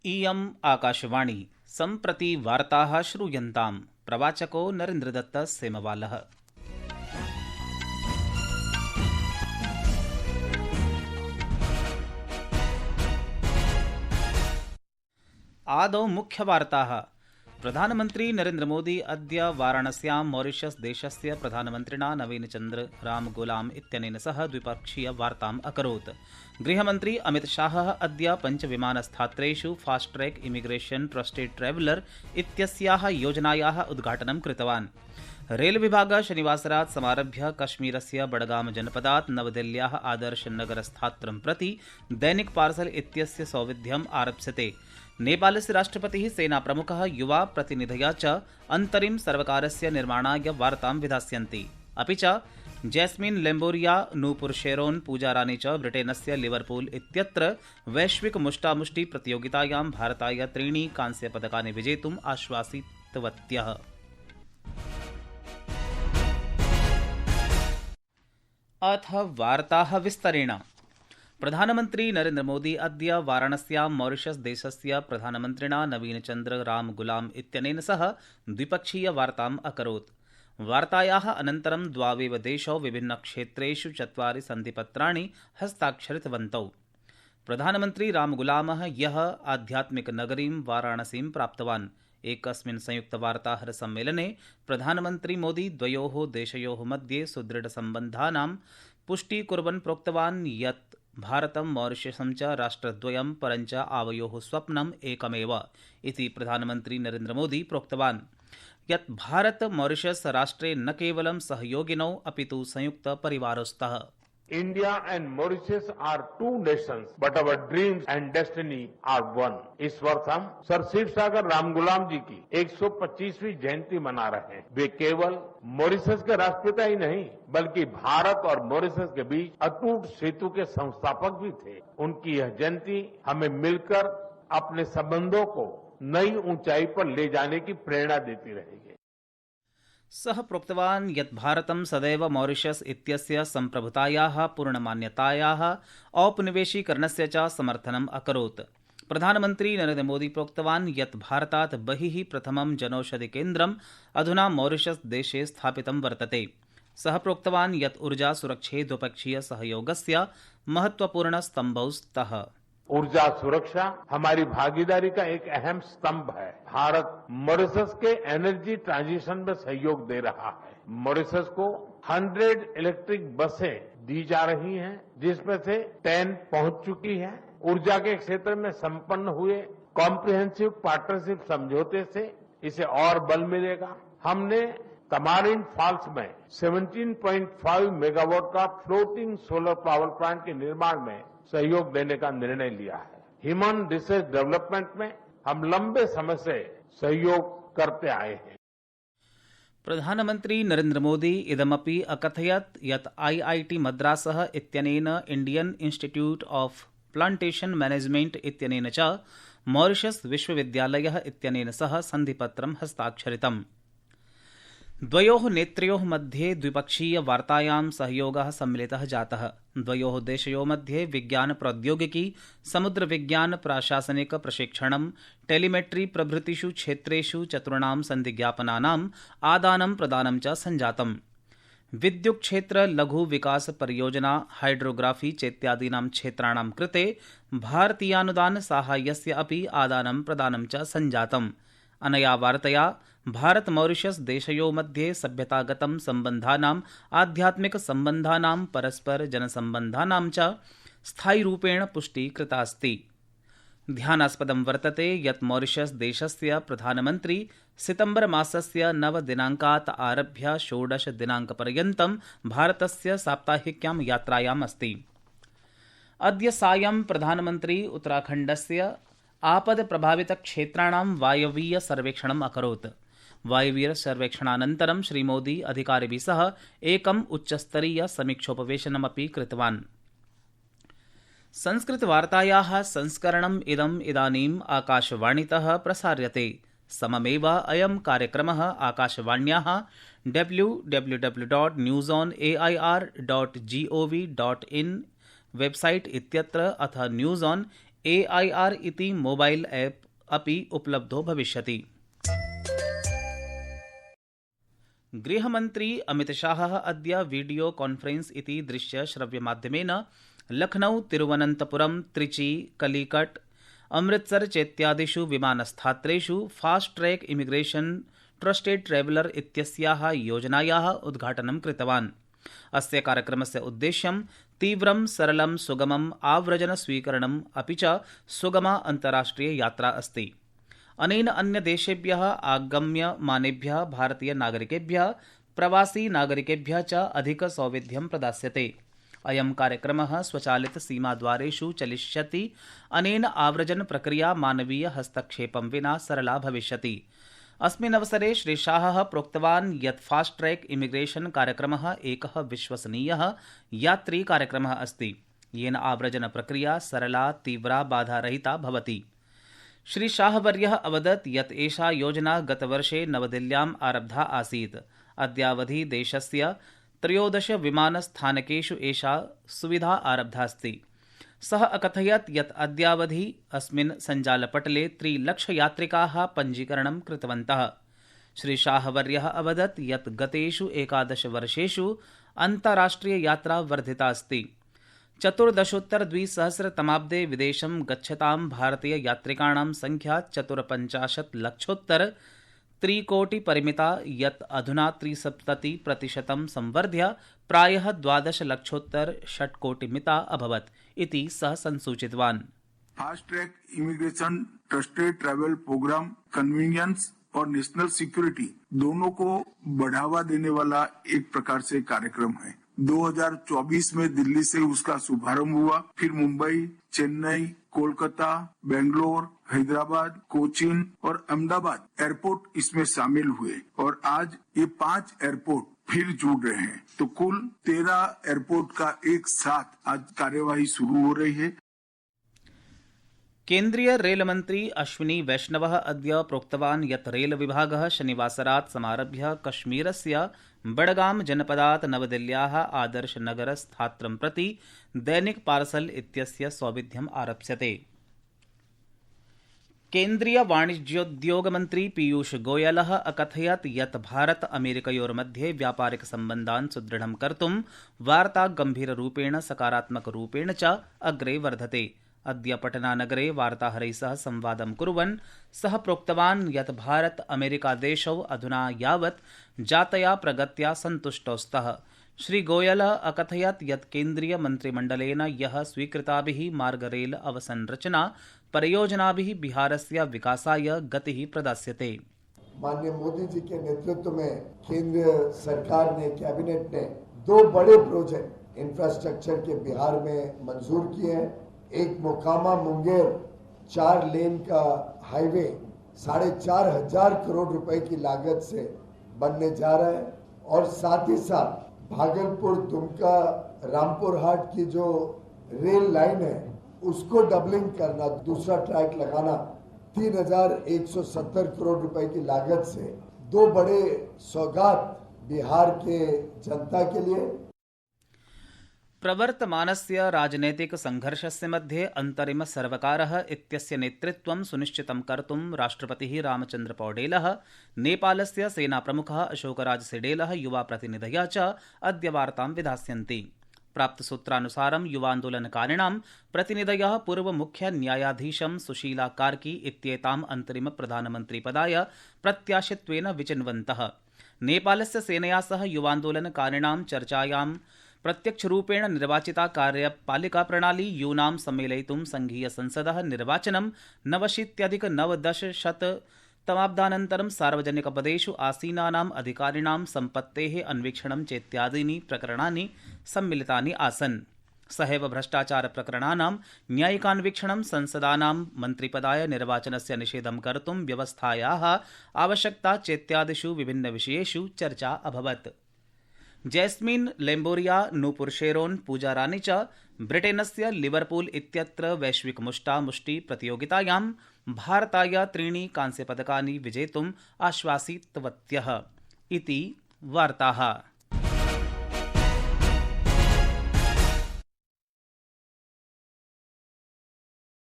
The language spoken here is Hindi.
इयम् आकाशवाणी सम्प्रति वार्ताः श्रूयन्ताम्। प्रवाचको नरेन्द्रदत्त सेमवालः। आदौ मुख्यवार्ताः। प्रधानमन्त्री नरेन्द्रमोदी अद्य वाराणस्यां मॉरिशस देशस्य प्रधानमन्त्रिणा नवीनचन्द्र रामगुलाम इत्यनेन सह द्विपक्षीयवार्ताम् अकरोत्। गृहमन्त्री अमितशाहः अद्य पञ्चविमानस्थात्रेषु fast track immigration trusted traveller इत्यस्याः योजनायाः उद्घाटनं कृतवान्। रेलविभागः शनिवासरात् समारभ्य कश्मीरस्य बडगाम जनपदात् नवदिल्ल्याः आदर्शनगरस्थात्रं प्रति दैनिक पार्सल इत्यस्य सौविध्यम् आरप्स्यते। नेपालस्य राष्ट्रपतिः सेनाप्रमुखः युवा प्रतिनिधयः च अन्तरिम सर्वकारस्य निर्माणाय वार्तां विधास्यन्ति। अपि च जैस्मिन लेम्बोरिया, नूपुर शेरोन, पूजा रानी च ब्रिटेनस्य लिवरपूल इत्यत्र वैश्विक मुष्टामुष्टि प्रतियोगितायां भारताय 3 कांस्यपदकानि विजेतुम् आश्वासितवत्यः। अथ वार्ताः विस्तरेण। प्रधानमन्त्री नरेन्द्रमोदी अद्य वाराणस्यां मॉरिशस देशस्य प्रधानमन्त्रिणा नवीनचन्द्र रामगुलाम इत्यनेन सह द्विपक्षीयवार्ताम् अकरोत्। वार्तायाः अनन्तरं द्वावेव देशौ विभिन्नक्षेत्रेषु 4 सन्धिपत्राणि हस्ताक्षरितवन्तौ। प्रधानमन्त्री रामगुलामः ह्यः आध्यात्मिकनगरीं वाराणसीं प्राप्तवान्। एकस्मिन् संयुक्तवार्ताहरसम्मेलने प्रधानमन्त्री मोदी द्वयोः देशयोः मध्ये सुदृढसम्बन्धानां पुष्टिं कुर्वन् प्रोक्तवान् यत् भारतं मॉरिशसं च राष्ट्रद्वयं परञ्च आवयोः स्वप्नम् एकमेव इति। प्रधानमन्त्री नरेन्द्रमोदी प्रोक्तवान् यत् भारत मॉरिशस राष्ट्रे न केवलं सहयोगिनौ अपितु संयुक्तपरिवारौ स्तः। India and Mauritius are 2 nations, but our dreams and destiny are one. इस वर्ष हम सर शिव सागर रामगुलाम जी की 125वीं जयंती मना रहे हैं। वे केवल मॉरिशस के राष्ट्रपिता ही नहीं, बल्कि भारत और मॉरिशस के बीच अटूट सेतु के संस्थापक भी थे। उनकी यह जयंती हमें मिलकर अपने संबंधों को नई ऊंचाई पर ले जाने की प्रेरणा देती रहेगी। सः प्रोक्तवान् यत् भारतं सदैव मॉरिशस इत्यस्य सम्प्रभुतायाः पूर्णमान्यतायाः औपनिवेशीकरणस्य च समर्थनम् अकरोत्। प्रधानमन्त्री नरेन्द्रमोदी प्रोक्तवान् यत् भारतात् बहिः प्रथमं जनौषधिकेन्द्रम् अधुना मॉरिशस देशे स्थापितं वर्तते। सः प्रोक्तवान् यत् ऊर्जा सुरक्षे द्विपक्षीय सहयोगस्य महत्वपूर्णस्तम्भौ स्तः। ऊर्जा सुरक्षा हमारी भागीदारी का एक अहम स्तंभ है। भारत मॉरिशस के एनर्जी ट्रांजिशन में सहयोग दे रहा है। मॉरिशस को 100 इलेक्ट्रिक बसें दी जा रही हैं, जिसमें से 10 पहुंच चुकी हैं। ऊर्जा के क्षेत्र में संपन्न हुए कॉम्प्रिहेंसिव पार्टनरशिप समझौते से इसे और बल मिलेगा। हमने तमारिन फॉल्स में 17.5 मेगावाट का फ्लोटिंग सोलर पावर प्लांट के निर्माण में सहयोग देने का निर्णय लिया है। ह्यूमन रिसोर्स डेवलपमेंट में हम लंबे समय से सहयोग करते आए हैं। प्रधानमन्त्री नरेन्द्रमोदी इदमपि अकथयत् यत् IIT मद्रासः इत्यनेन Indian institute of plantation management इत्यनेन च मॉरिशस विश्वविद्यालयः इत्यनेन सह सन्धिपत्रं हस्ताक्षरितम्। द्वयोः नेत्र्योः मध्ये द्विपक्षीय वार्तायां सहयोगः सम्मिलितः जातः। द्वयोः देशयोः मध्ये विज्ञान प्रौद्योगिकी, समुद्र विज्ञान, प्राशासनिक प्रशिक्षणं, टेलीमेट्री प्रभृतिषु क्षेत्रेषु 4 सन्धिज्ञापनानाम् आदानं प्रदानं च सञ्जातम्। विद्युत् क्षेत्र, लघु विकास परियोजना, हाइड्रोग्राफी चेत्यादीनां क्षेत्राणां कृते भारतीयानुदान साहाय्यस्य अपि आदानं प्रदानं च सञ्जातम्। अनया वार्तया भारत मॉरिशस देशयोः मध्ये सभ्यतागतं सम्बन्धानाम्, आध्यात्मिक सम्बन्धानां, परस्पर जनसम्बन्धानां च स्थायिरूपेण पुष्टिः कृता अस्ति। ध्यानास्पदं वर्तते यत् मॉरिशस देशस्य प्रधानमन्त्री सितम्बर मासस्य 9 दिनाङ्कात् आरभ्य 16 दिनाङ्कपर्यन्तं भारतस्य साप्ताहिक्यां यात्रायाम् अस्ति। अद्य सायं प्रधानमन्त्री उत्तराखण्डस्य आपदप्रभावितक्षेत्राणां वायवीय सर्वेक्षणम् अकरोत्। वायवीय सर्वेक्षणानन्तरं श्रीमोदी अधिकारिभिः सह एकम् उच्चस्तरीय समीक्षोपवेशनमपि कृतवान्। संस्कृतवार्तायाः संस्करणम् इदानीम् आकाशवाणीतः प्रसार्यते। सममेव अयं कार्यक्रमः आकाशवाण्याः www.newsonair.gov.in वेबसाइट इत्यत्र अथ न्यूज़ ऑन AIR इति मोबाइल ऐप अपि उपलब्धो भविष्यति। गृहमन्त्री अमितशाहः अद्य वीडियो कॉन्फ्रेंस इति दृश्यश्रव्यमाध्यमेन लखनऊ, तिरुवनन्तपुरम, त्रिची, कलिकट, अमृतसर चेत्यादिषु विमानस्थात्रेषु fast track immigration trusted traveller इत्यस्याः योजनायाः उद्घाटनं कृतवान्। अस्य कार्यक्रमस्य उद्देश्यं तीव्रं, सरलं, सुगमम् आव्रजनस्वीकरणम् अपि च सुगमा अन्ताराष्ट्रिययात्रा अस्ति। अनेन अन्यदेशेभ्यः आगम्यमानेभ्यः भारतीयनागरिकेभ्यः, प्रवासी नागरिकेभ्यः च अधिकसौविध्यं प्रदास्यते। अयं कार्यक्रमः स्वचालितसीमाद्वारेषु चलिष्यति। अनेन आव्रजनप्रक्रिया मानवीयहस्तक्षेपं विना सरला भविष्यति। अस्मिन् अवसरे श्रीशाहः प्रोक्तवान् यत् फास्ट ट्रैक इमिग्रेशन कार्यक्रमः एकः विश्वसनीयः यात्रीकार्यक्रमः अस्ति, येन आव्रजनप्रक्रिया सरला, तीव्रा, बाधारहिता भवति। श्रीशाहवर्यः अवदत् यत् एषा योजना गतवर्षे नवदिल्ल्याम् आरब्धा आसीत्। अद्यावधि देशस्य 13 विमानस्थानकेषु एषा सुविधा आरब्धा अस्ति। सः अकथयत् यत् अद्यावधि अस्मिन् सञ्जालपटले 3 लक्षयात्रिकाः पञ्जीकरणं कृतवन्तः। श्रीशाहवर्यः अवदत् यत् गतेषु 11 वर्षेषु अन्ताराष्ट्रिययात्रा वर्धिता अस्ति। 14,200 विदेशं गच्छतां भारतीययात्रिकाणां संख्या 54 लक्षोत्तर 3 कोटि परिमिता, यत् अधुना 73% संवर्ध्य प्रायः 12 लक्षोत्तर 6 कोटिमिता अभवत् इति सः संसूचितवान्। Fast track immigration trusted travel programme convenience और नेशनल सिक्योरिटी दोनों को बढ़ावा देने वाला एक प्रकार से कार्यक्रम है। 2024 में दिल्ली से उसका शुभारंभ हुआ, फिर मुंबई, चेन्नई, कोलकाता, बेंगलोर, हैदराबाद, कोचीन और अहमदाबाद एयरपोर्ट इसमें शामिल हुए और आज ये 5 एयरपोर्ट फिर जुड़ रहे हैं। तो कुल 13 एयरपोर्ट का एक साथ आज कार्यवाही शुरू हो रही है। केन्द्रीय रेलमन्त्री अश्विनी वैष्णवः अद्य प्रोक्तवान् यत् रेलविभागः शनिवासरात् समारभ्य कश्मीरस्य बडगाम जनपदात् नवदिल्ल्याः आदर्शनगरस्थात्रं प्रति दैनिक पार्सल इत्यस्य सौविध्यम् आरप्स्यते। केन्द्रीय वाणिज्योद्योगमन्त्री पीयूष गोयलः अकथयत् यत् भारत अमेरिकयोर्मध्ये व्यापारिकसम्बन्धान् सुदृढं कर्तुं वार्ता गम्भीररूपेण, सकारात्मकरूपेण च अग्रे वर्धते। अद्य पटनानगरे वार्ताहरैः सह संवादं कुर्वन् सः प्रोक्तवान् यत् भारत अमेरिकादेशौ अधुना यावत् जातया प्रगत्या सन्तुष्टौ स्तः। श्रीगोयलः अकथयत् यत् केन्द्रीयमन्त्रिमण्डलेन यः स्वीकृताभिः मार्गरेल अवसंरचना परियोजनाभिः बिहारस्य विकासाय गतिः प्रदास्यते। माननीय मोदी जी के नेतृत्व में केंद्र सरकार ने, कैबिनेट ने 2 बड़े प्रोजेक्ट इंफ्रास्ट्रक्चर के बिहार में मंजूर किए हैं। एक मोकामा मुंगेर 4 लेन का हाईवे 4,500 करोड़ रुपए की लागत से बनने जा रहा है और साथ ही साथ भागलपुर, दुमका, रामपुर हाट की जो रेल लाइन है उसको डबलिंग करना, दूसरा ट्रैक लगाना 3,170 करोड़ रुपए की लागत से 2 बड़े सौगात बिहार के जनता के लिए। प्रवर्तमानस्य राजनैतिकसंघर्षस्य मध्ये अन्तरिमसर्वकारः इत्यस्य नेतृत्वं सुनिश्चितं कर्तुं राष्ट्रपतिः रामचन्द्रपौडेलः, नेपालस्य सेनाप्रमुखः अशोकराजसिडेलः, युवाप्रतिनिधयः च अद्य वार्तां विधास्यन्ति। प्राप्तसूत्रानुसारं युवान्दोलनकारिणां प्रतिनिधयः पूर्वमुख्यन्यायाधीशं सुशीला कार्की इत्येताम् अन्तरिमप्रधानमन्त्रिपदाय प्रत्याशित्वेन विचिन्वन्तः। नेपालस्य सेनया सह युवान्दोलनकारिणां चर्चायां प्रत्यक्षरूपेण निर्वाचिता कार्यपालिका प्रणाली यूनां सम्मेलयितुं संघीयसंसदः निर्वाचनं 89-1900 सार्वजनिकपदेषु आसीनानाम् अधिकारिणां सम्पत्तेः अन्वीक्षणं चेत्यादीनि प्रकरणानि सम्मिलितानि आसन्। सहैव भ्रष्टाचारप्रकरणानां न्यायिकान्वीक्षणं, संसदानां मन्त्रिपदाय निर्वाचनस्य निषेधं कर्तुं व्यवस्थायाः आवश्यकता चेत्यादिषु विभिन्नविषयेषु चर्चा अभवत्। जैस्मिन लेम्बोरिया, नूपुर शेरोन, पूजा रानी च ब्रिटेनस्य लिवरपूल इत्यत्र वैश्विकमुष्टामुष्टि प्रतियोगितायां भारताय 3 कांस्यपदकानि विजेतुम् आश्वासितवत्यः इति वार्ताः।